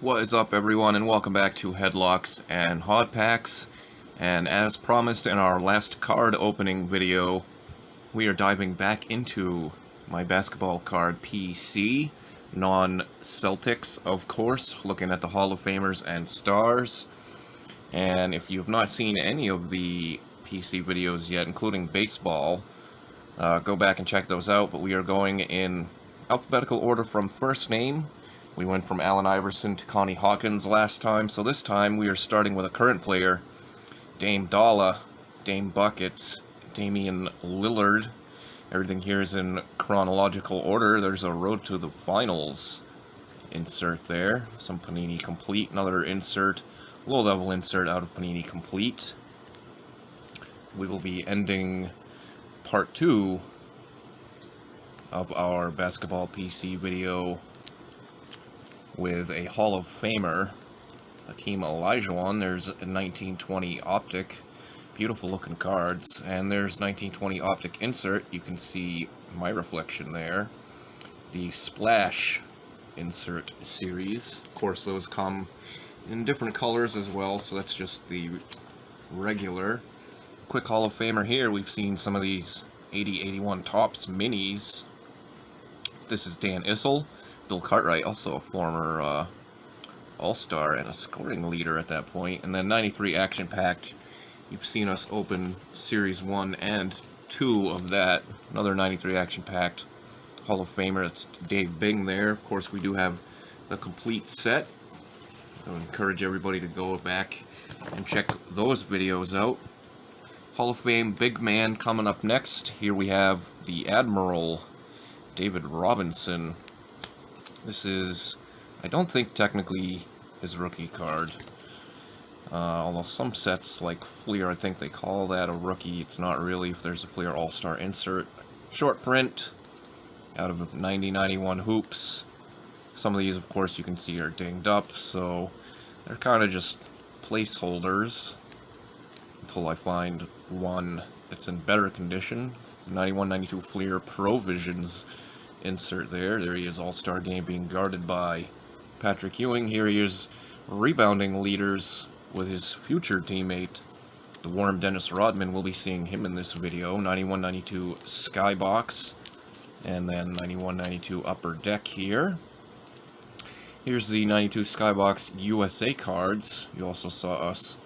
What is up, everyone, and welcome back to Headlocks and Hot Packs. And as promised in our last card opening video, we are diving back into my basketball card PC, non-Celtics, of course, looking at the Hall of Famers and stars. And if you have not seen any of the PC videos yet, including baseball, go back and check those out. But we are going in alphabetical order from first name. We went from Allen Iverson to Connie Hawkins last time, so this time we are starting with a current player, Dame Dolla, Dame Buckets, Damian Lillard. Everything here is in chronological order. There's a Road to the Finals insert there, some Panini Complete, another insert, low-level insert out of Panini Complete. We will be ending part 2 of our basketball PC video with a Hall of Famer, Hakeem Olajuwon. There's a 1920 Optic, beautiful looking cards, and there's 1920 Optic insert. You can see my reflection there. The Splash insert series, of course those come in different colors as well, so that's just the regular. Quick Hall of Famer here, we've seen some of these 80-81 Topps minis. This is Dan Issel. Bill Cartwright, also a former All-Star and a scoring leader at that point. And then 93 Action Packed. You've seen us open Series 1 and 2 of that. Another 93 Action Packed Hall of Famer. That's Dave Bing there. Of course, we do have the complete set. I would encourage everybody to go back and check those videos out. Hall of Fame big man coming up next. Here we have the Admiral, David Robinson. This is, I don't think technically his rookie card, although some sets like Fleer, I think they call that a rookie. It's not really. If there's a Fleer All-Star insert. Short print out of 90-91 hoops. Some of these, of course, you can see are dinged up, so they're kind of just placeholders until I find one that's in better condition. 91-92 Fleer Pro Visions insert there. There he is, All-Star game being guarded by Patrick Ewing. Here he is, rebounding leaders with his future teammate, the Worm Dennis Rodman. We'll be seeing him in this video. 91-92 Skybox, and then 91-92 Upper Deck here. Here's the 92 Skybox USA cards. You also saw us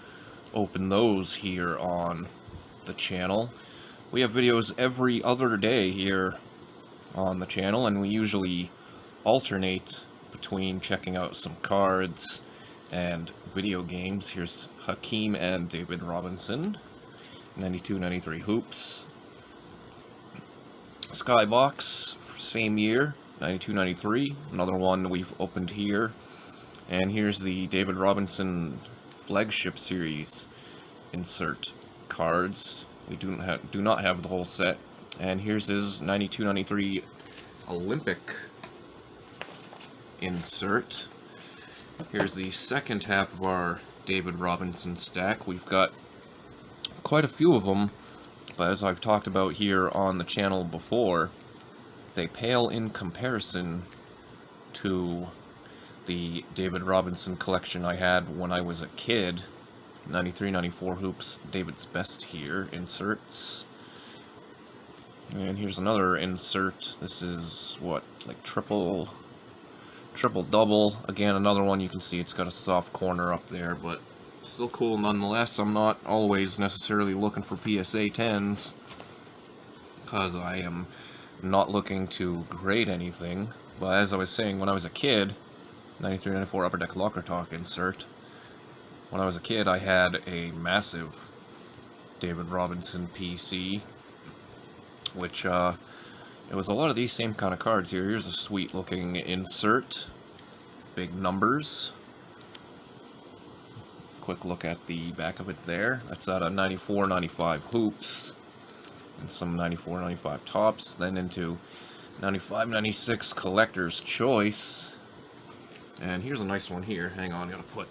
open those here on the channel. We have videos every other day here on the channel, and we usually alternate between checking out some cards and video games. Here's Hakeem and David Robinson, 92-93 hoops. Skybox, same year, 92-93, another one we've opened here. And here's the David Robinson Flagship Series insert cards. We do not have the whole set. And here's his 92-93 Olympic insert. Here's the second half of our David Robinson stack. We've got quite a few of them, but as I've talked about here on the channel before, they pale in comparison to the David Robinson collection I had when I was a kid. 93-94 hoops, David's best here, inserts. And here's another insert. This is what, like triple double. Again, another one. You can see it's got a soft corner up there, but still cool nonetheless. I'm not always necessarily looking for PSA 10s because I am not looking to grade anything. But as I was saying, when I was a kid, 93-94 Upper Deck Locker Talk insert. When I was a kid, I had a massive David Robinson PC, which, it was a lot of these same kind of cards here. Here's a sweet looking insert. Big numbers. Quick look at the back of it there. That's out of 94-95 hoops. And some 94-95 tops. Then into 95-96 Collector's Choice. And here's a nice one here. Hang on, gotta put,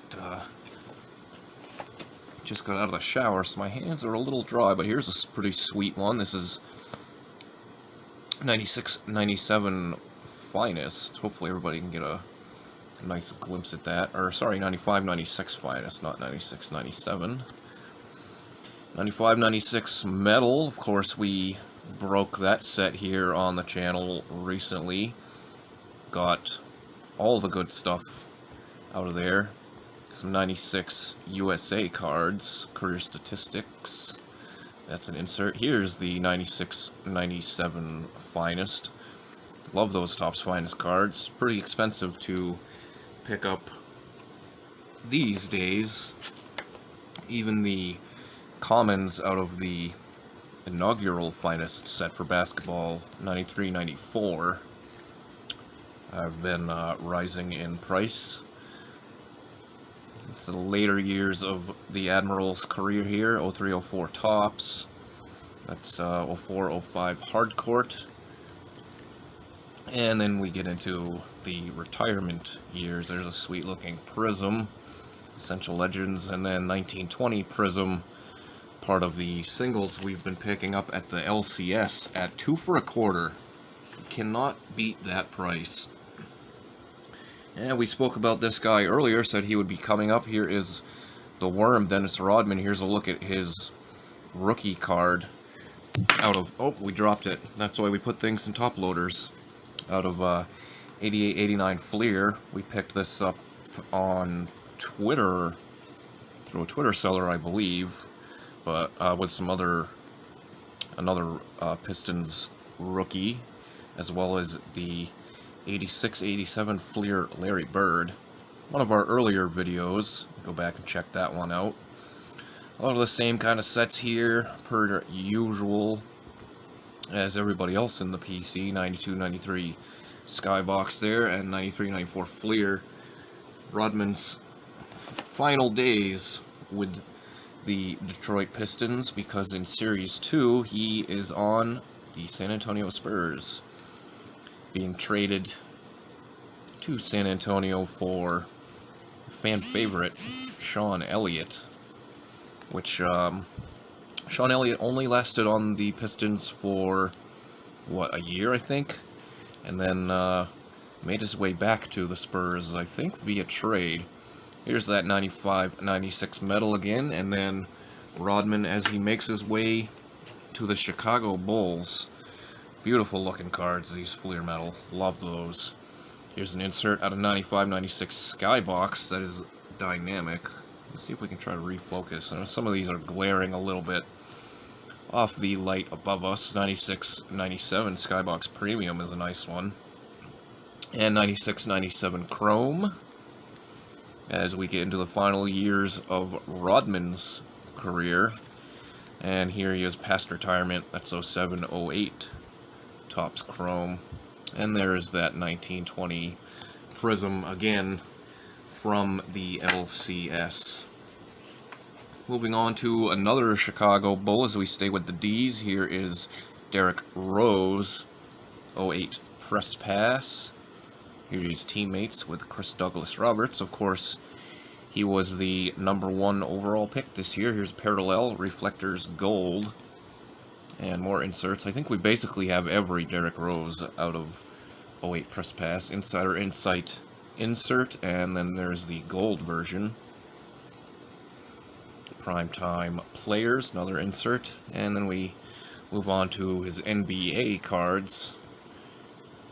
just got out of the shower, so my hands are a little dry, but here's a pretty sweet one. This is 96-97 Finest. Hopefully everybody can get a Nice glimpse at that. Or, sorry, 95-96 finest, not 96-97. 95-96 metal. Of course, we broke that set here on the channel recently. Got all the good stuff out of there. Some 96 USA cards, career statistics. That's an insert. Here's the 96-97 finest. Love those Topps Finest cards. Pretty expensive to pick up these days. Even the commons out of the inaugural finest set for basketball, 93-94, have been rising in price. It's the later years of the Admiral's career here. 03-04 Topps. That's 04-05 Hardcourt. And then we get into the retirement years. There's a sweet looking Prism, Essential Legends, and then 1920 Prism, part of the singles we've been picking up at the LCS at 2 for $1. Cannot beat that price. And we spoke about this guy earlier, said he would be coming up. Here is the Worm, Dennis Rodman. Here's a look at his rookie card out of, oh, we dropped it. That's why we put things in top loaders. Out of 88-89 Fleer. We picked this up on Twitter, through a Twitter seller, I believe, but with some another Pistons rookie, as well as the 86-87 Fleer Larry Bird. One of our earlier videos. Go back and check that one out. A lot of the same kind of sets here, per usual, as everybody else in the PC. 92-93 Skybox there, and 93-94 Fleer. Rodman's final days with the Detroit Pistons, because in Series 2 he is on the San Antonio Spurs, being traded to San Antonio for fan favorite Sean Elliott, which Sean Elliott only lasted on the Pistons for, what, a year, I think? And then made his way back to the Spurs, I think, via trade. Here's that 95-96 metal again, and then Rodman as he makes his way to the Chicago Bulls. Beautiful looking cards, these Fleer metal. Love those. Here's an insert out of 95-96 Skybox that is dynamic. Let's see if we can try to refocus. I know some of these are glaring a little bit off the light above us. 96-97 Skybox Premium is a nice one. And 96-97 Chrome. As we get into the final years of Rodman's career. And here he is past retirement. That's 07-08 Topps Chrome. And there is that 1920 Prism again from the LCS. Moving on to another Chicago Bull as we stay with the D's. Here is Derrick Rose, 08 Press Pass. Here his teammates with Chris Douglas Roberts. Of course, he was the #1 overall pick this year. Here's Parallel Reflectors Gold. And more inserts. I think we basically have every Derrick Rose out of 08 Press Pass. Insider Insight insert, and then there's the gold version. Primetime Players, another insert, and then we move on to his NBA cards.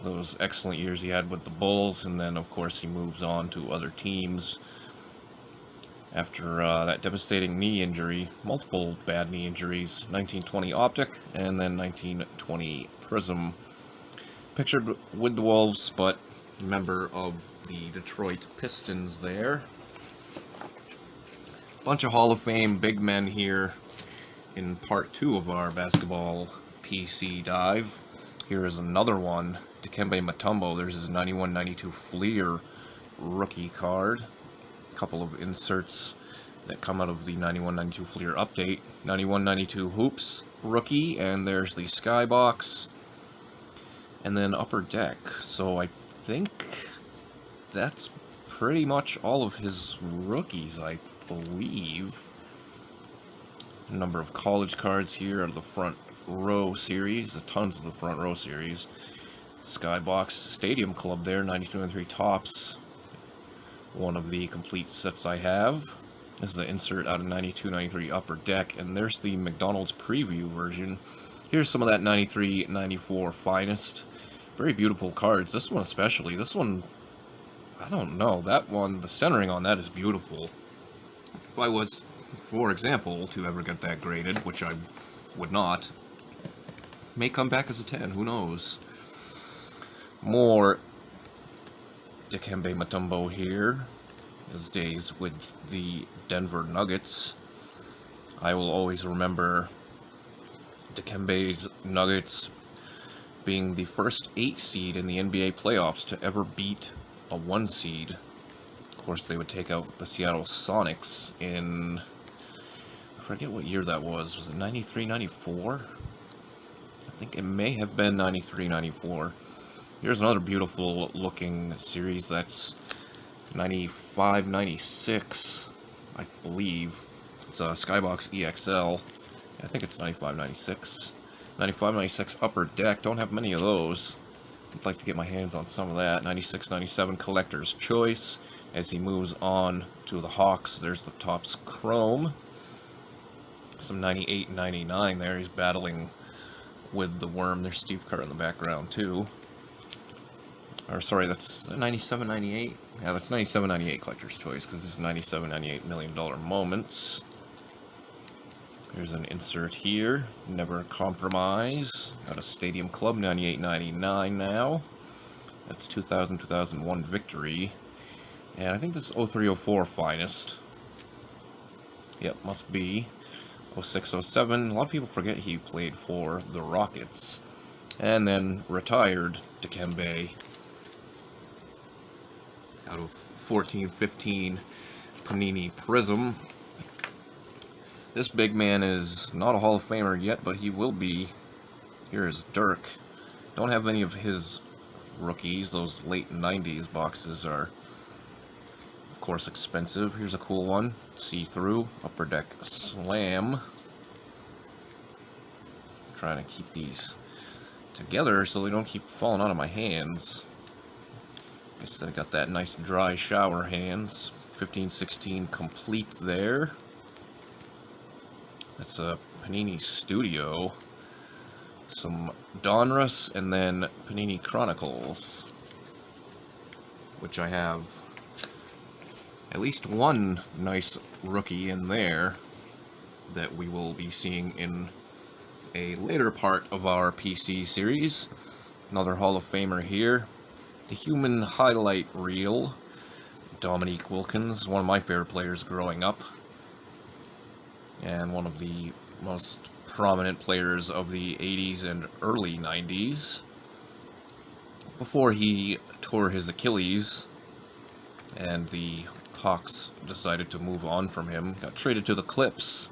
Those excellent years he had with the Bulls, and then of course he moves on to other teams after that devastating knee injury, multiple bad knee injuries. 1920 Optic, and then 1920 Prism. Pictured with the Wolves, but member of the Detroit Pistons there. Bunch of Hall of Fame big men here in part 2 of our basketball PC dive. Here is another one, Dikembe Mutombo. There's his 91-92 Fleer rookie card. A couple of inserts that come out of the 91-92 Fleer update. 91-92 Hoops rookie, and there's the Skybox. And then Upper Deck. So I think that's pretty much all of his rookies, I believe. A number of college cards here out of the front row series. Tons of the front row series. Skybox Stadium Club there, 92-93 Topps. one of the complete sets I have. This is an insert out of 92-93 Upper Deck, and there's the McDonald's preview version. Here's some of that 93-94 Finest. Very beautiful cards. This one especially. This one, I don't know. That one, the centering on that is beautiful. If I was, for example, to ever get that graded, which I would not, may come back as a 10. Who knows? More Dikembe Mutombo here. His days with the Denver Nuggets. I will always remember Dikembe's Nuggets being the first 8 seed in the NBA playoffs to ever beat a 1 seed. Of course, they would take out the Seattle Sonics in, I forget what year that was. Was it 93, 94? I think it may have been 93, 94. Here's another beautiful looking series. That's 95, 96, I believe. It's a Skybox EXL. I think it's 95, 96. 95, 96 Upper Deck. Don't have many of those. I'd like to get my hands on some of that. 96, 97 Collector's Choice. As he moves on to the Hawks, there's the Topps Chrome. Some 98, 99 there. He's battling with the Worm. There's Steve Kerr in the background, too. Or, sorry, that's 97, 98? Yeah, that's 97, 98 Collector's Choice, because this is 97, 98 $1 Million Moments. Here's an insert here. Never Compromise. Got a Stadium Club, 98, 99 now. That's 2000, 2001 Victory. And I think this is 03, 04 Finest. Yep, must be. 06, 07. A lot of people forget he played for the Rockets. And then retired Dikembe out of 14-15 Panini Prism. This big man is not a Hall of Famer yet, but he will be. Here is Dirk. Don't have any of his rookies. Those late 90s boxes are, of course, expensive. Here's a cool one. See-through. Upper Deck Slam. I'm trying to keep these together so they don't keep falling out of my hands. Guess I got that nice dry shower hands. 15-16 complete there. That's a Panini Studio. Some Donruss and then Panini Chronicles, which I have at least one nice rookie in there that we will be seeing in a later part of our PC series. Another Hall of Famer here. The Human Highlight Reel. Dominique Wilkins, one of my favorite players growing up. And one of the most prominent players of the 80s and early 90s. Before he tore his Achilles, and the Hawks decided to move on from him, got traded to the Clips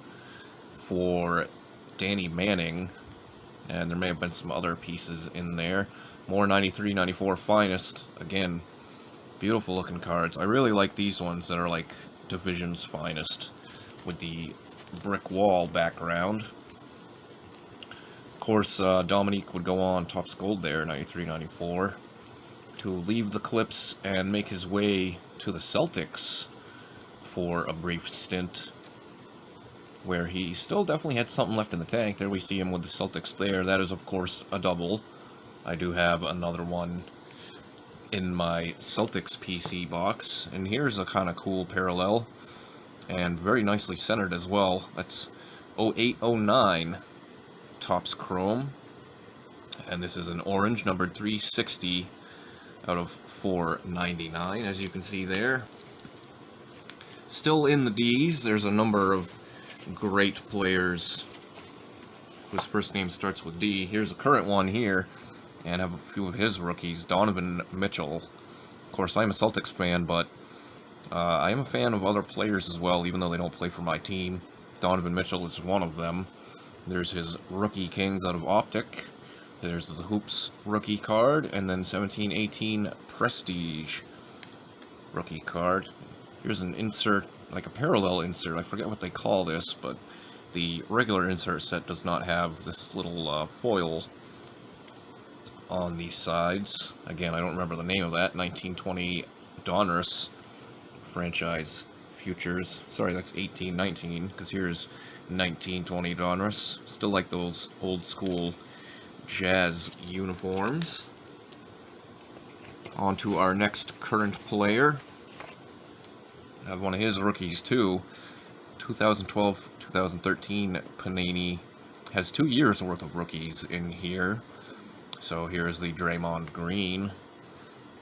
for Danny Manning, and there may have been some other pieces in there. More 93, 94 Finest. Again, beautiful looking cards. I really like these ones that are like Division's Finest with the brick wall background. Of course, Dominique would go on Topps Gold there, 93, 94, to leave the Clips and make his way to the Celtics for a brief stint, where he still definitely had something left in the tank. There we see him with the Celtics there. That is, of course, a double. I do have another one in my Celtics PC box, and here's a kind of cool parallel, and very nicely centered as well. That's 0809 Topps Chrome, and this is an orange, numbered 360 out of 499, as you can see there. Still in the Ds, there's a number of great players whose first name starts with D. Here's a current one here, and I have a few of his rookies. Donovan Mitchell. Of course, I'm a Celtics fan, but I am a fan of other players as well, even though they don't play for my team. Donovan Mitchell is one of them. There's his Rookie Kings out of Optic. There's the Hoops rookie card, and then 17-18 Prestige rookie card. Here's an insert, like a parallel insert. I forget what they call this, but the regular insert set does not have this little foil on the sides. Again, I don't remember the name of that. 1920 Donruss franchise futures. Sorry, that's 18-19, because here's 19-20 Donruss. Still like those old school Jazz uniforms. On to our next current player. I have one of his rookies too. 2012-2013 Panini has 2 years worth of rookies in here. So here's the Draymond Green.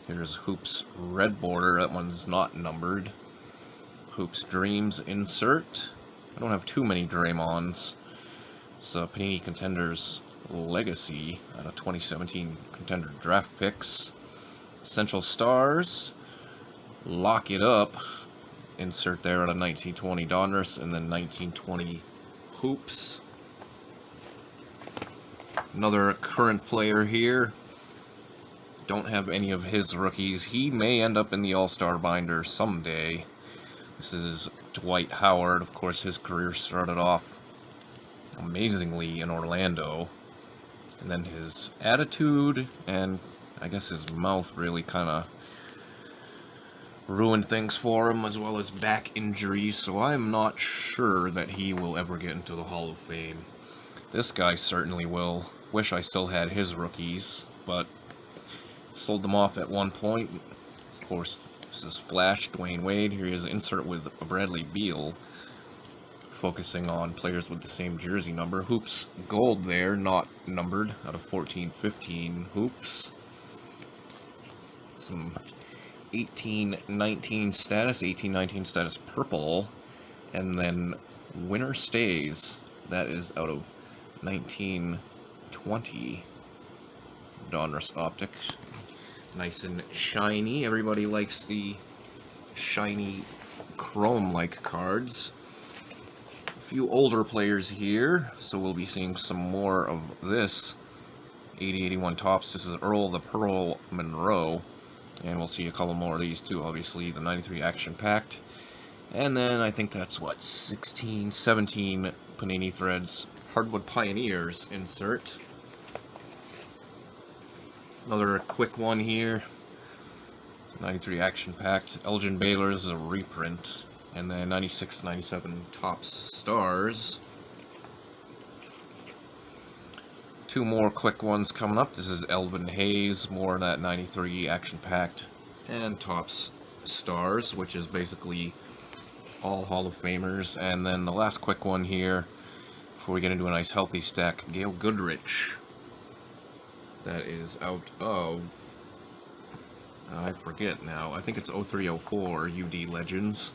Here's Hoops red border. That one's not numbered. Hoops Dreams insert. I don't have too many Draymonds. It's Panini Contenders Legacy out of 2017 Contender Draft Picks. Essential Stars. Lock It Up. Insert there out of 1920 Donruss, and then 1920 Hoops. Another current player here. Don't have any of his rookies. He may end up in the All-Star binder someday. This is Dwight Howard. Of course, his career started off amazingly in Orlando. And then his attitude and I guess his mouth really kind of ruined things for him, as well as back injuries, so I'm not sure that he will ever get into the Hall of Fame. This guy certainly will. Wish I still had his rookies, but sold them off at one point. Of course, this is Flash, Dwayne Wade. Here he is, insert with Bradley Beal, focusing on players with the same jersey number. Hoops gold there, not numbered, out of 14-15 Hoops. Some 18-19 status purple, and then Winner Stays, that is out of 1920 Donruss Optic. Nice and shiny. Everybody likes the shiny chrome-like cards. A few older players here, so we'll be seeing some more of this. 80-81 Topps. This is Earl the Pearl Monroe. And we'll see a couple more of these too, obviously. The 93 Action Packed. And then I think that's what, 16, 17 Panini Threads. Hardwood Pioneers insert. Another quick one here. 93 Action Packed. Elgin Baylor's is a reprint. And then 96, 97 Topps Stars. 2 more quick ones coming up. This is Elvin Hayes, more of that 93 Action Packed, and Topps Stars, which is basically all Hall of Famers. And then the last quick one here, before we get into a nice healthy stack, Gail Goodrich. That is out of, I forget now, I think it's 0304 UD Legends.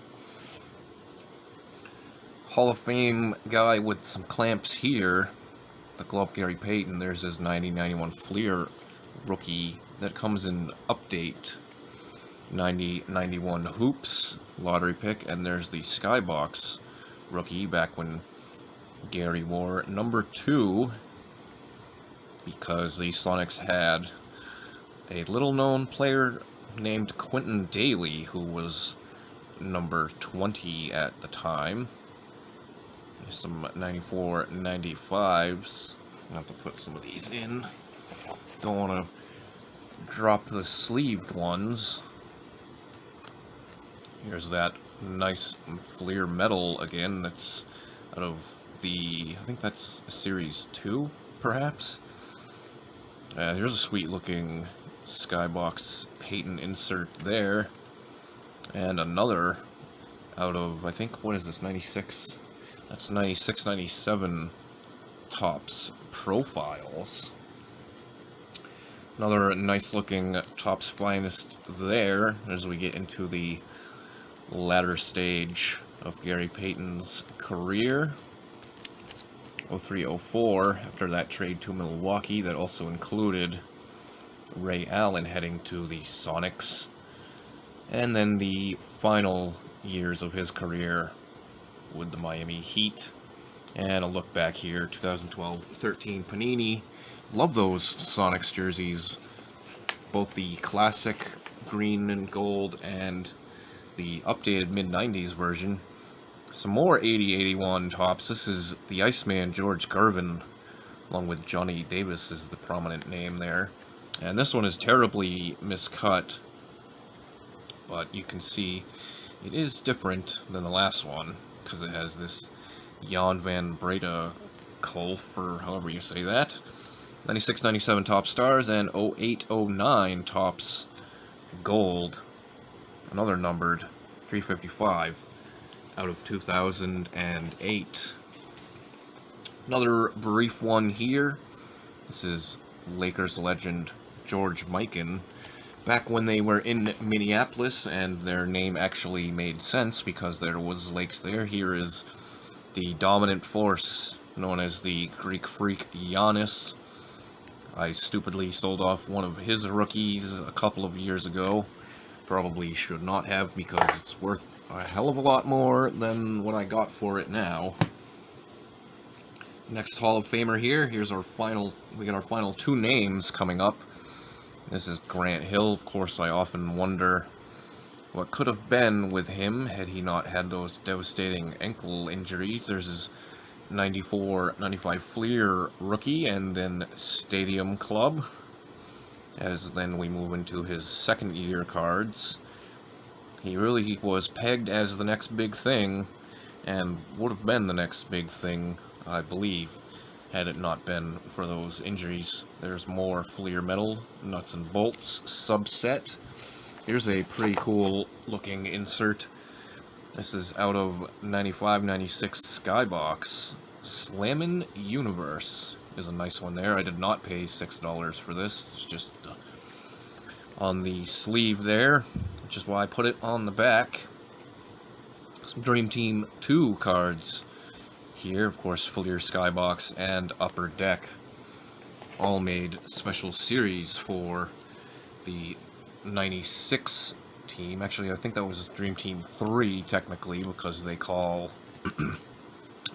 Hall of Fame guy with some clamps here. The glove Gary Payton. There's his 90-91 Fleer rookie that comes in update. 90-91 Hoops lottery pick, and there's the Skybox rookie back when Gary wore number 2, because the Sonics had a little known player named Quentin Daly who was number 20 at the time. Some 94, 95s. I'll have to put some of these in. Don't want to drop the sleeved ones. Here's that nice Fleer metal again. That's out of the, I think that's Series 2, perhaps. Here's a sweet looking Skybox Payton insert there. And another out of, I think, what is this, 96? That's 96, 97 Topps Profiles. Another nice looking Topps Finest there as we get into the latter stage of Gary Payton's career. 0304, after that trade to Milwaukee that also included Ray Allen heading to the Sonics. And then the final years of his career with the Miami Heat. And a look back here, 2012-13 Panini. Love those Sonics jerseys, both the classic green and gold and the updated mid-90s version. Some more 80-81 Topps. This is the Iceman George Garvin, along with Johnny Davis is the prominent name there. And this one is terribly miscut, but you can see It is different than the last one, because it has this Jan van Breda Kolf, or however you say that. 96, 97 top stars, and 08, 09 tops gold. Another numbered 355 out of 2008. Another brief one here. This is Lakers legend George Mikan. Back when they were in Minneapolis and their name actually made sense because there was lakes there. Here is the dominant force known as the Greek Freak Giannis. I stupidly sold off one of his rookies a couple of years ago. Probably should not have, because it's worth a hell of a lot more than what I got for it now. Next Hall of Famer here. Here's our final. We got our final two names coming up. This is Grant Hill. Of course, I often wonder what could have been with him had he not had those devastating ankle injuries. There's his 94-95 Fleer rookie, and then Stadium Club. As then we move into his second year cards. He really was pegged as the next big thing, and would have been the next big thing, I believe, had it not been for those injuries. There's more Fleer metal, nuts and bolts subset. Here's a pretty cool looking insert. This is out of 95-96 Skybox. Slammin' Universe is a nice one there. I did not pay $6 for this. It's just on the sleeve there, which is why I put it on the back. Some Dream Team 2 cards here. Of course, Fleer Skybox and Upper Deck. All made special series for the 96 team. Actually, I think that was Dream Team 3, technically, because they call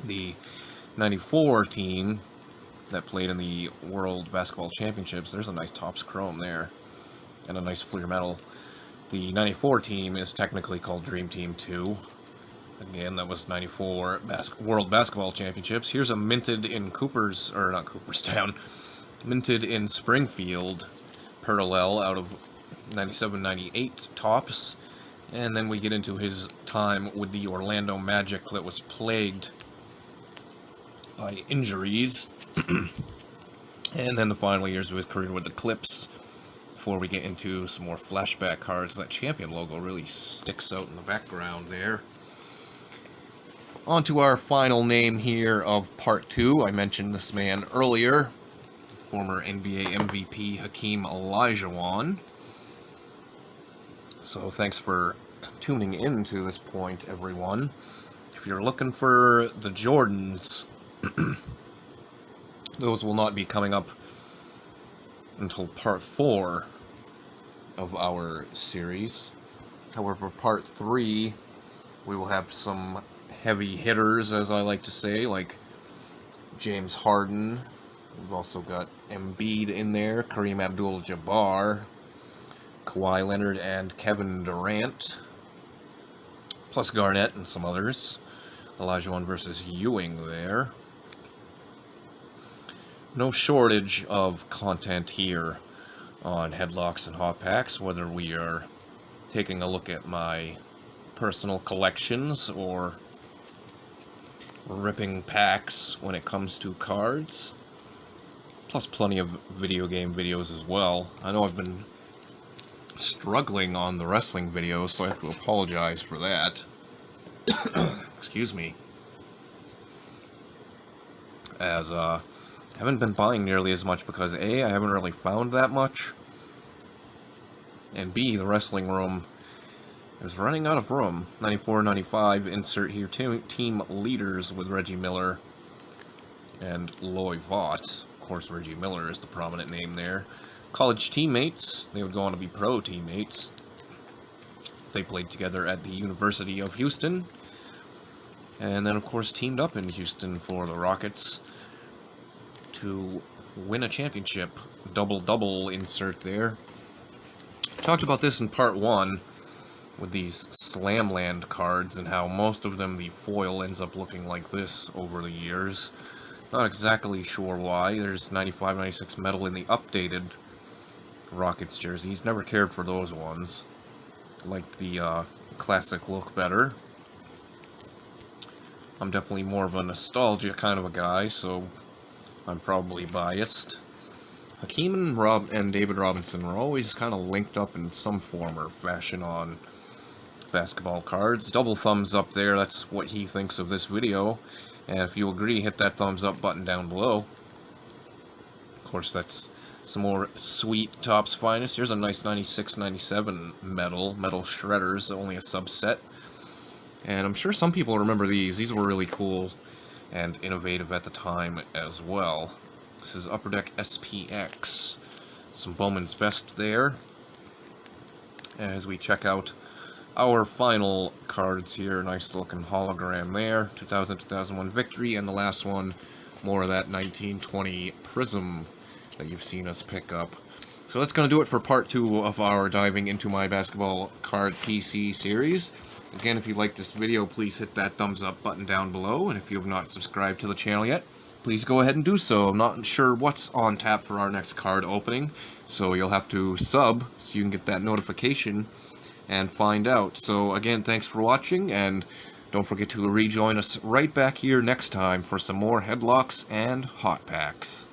the 94 team that played in the World Basketball Championships. There's a nice Topps Chrome there, and a nice Fleer metal. The 94 team is technically called Dream Team 2. Again, that was 94 World Basketball Championships. Here's a minted in Cooperstown, minted in Springfield parallel out of 97-98 Topps. And then we get into his time with the Orlando Magic that was plagued by injuries. And then the final years of his career with the Clips, before we get into some more flashback cards. That champion logo really sticks out in the background there. On to our final name here of part 2. I mentioned this man earlier. Former NBA MVP Hakeem Olajuwon. So thanks for tuning in to this point, everyone. If you're looking for the Jordans, those will not be coming up until part 4 of our series. However, part 3, we will have some heavy hitters, as I like to say, like James Harden. We've also got Embiid in there, Kareem Abdul-Jabbar, Kawhi Leonard, and Kevin Durant, plus Garnett and some others. Olajuwon versus Ewing there. No shortage of content here on Headlocks and Hot Packs, whether we are taking a look at my personal collections or ripping packs when it comes to cards. Plus plenty of video game videos as well. I know I've been struggling on the wrestling videos, so I have to apologize for that. Excuse me. As I haven't been buying nearly as much because A, I haven't really found that much, and B, the wrestling room is running out of room. 94-95 insert here, team leaders with Reggie Miller and Loy Vaught. Of course, Reggie Miller is the prominent name there. College teammates, they would go on to be pro teammates. They played together at the University of Houston, and then of course teamed up in Houston for the Rockets to win a championship. Double-double insert there. Talked about this in part 1 with these Slamland cards and how most of them, the foil ends up looking like this over the years. Not exactly sure why. There's 95-96 metal in the updated Rockets jerseys. Never cared for those ones. like the classic look better. I'm definitely more of a nostalgia kind of a guy, so I'm probably biased. Hakeem and David Robinson were always kind of linked up in some form or fashion on basketball cards. Double thumbs up there, that's what he thinks of this video. And if you agree, hit that thumbs up button down below. Of course, that's some more sweet Topps Finest. Here's a nice 96-97 metal shredders, only a subset. And I'm sure some people remember these. These were really cool and innovative at the time as well. This is Upper Deck SPX. Some Bowman's Best there. As we check out our final cards here, nice looking hologram there. 2000-2001 Victory, and the last one, more of that 1920 Prism that you've seen us pick up. So that's going to do it for part 2 of our diving into my basketball card PC series. Again, if you like this video, please hit that thumbs up button down below, and if you have not subscribed to the channel yet, please go ahead and do so. I'm not sure what's on tap for our next card opening, so you'll have to sub so you can get that notification and find out. So again, thanks for watching, and don't forget to rejoin us right back here next time for some more Headlocks and Hot Packs.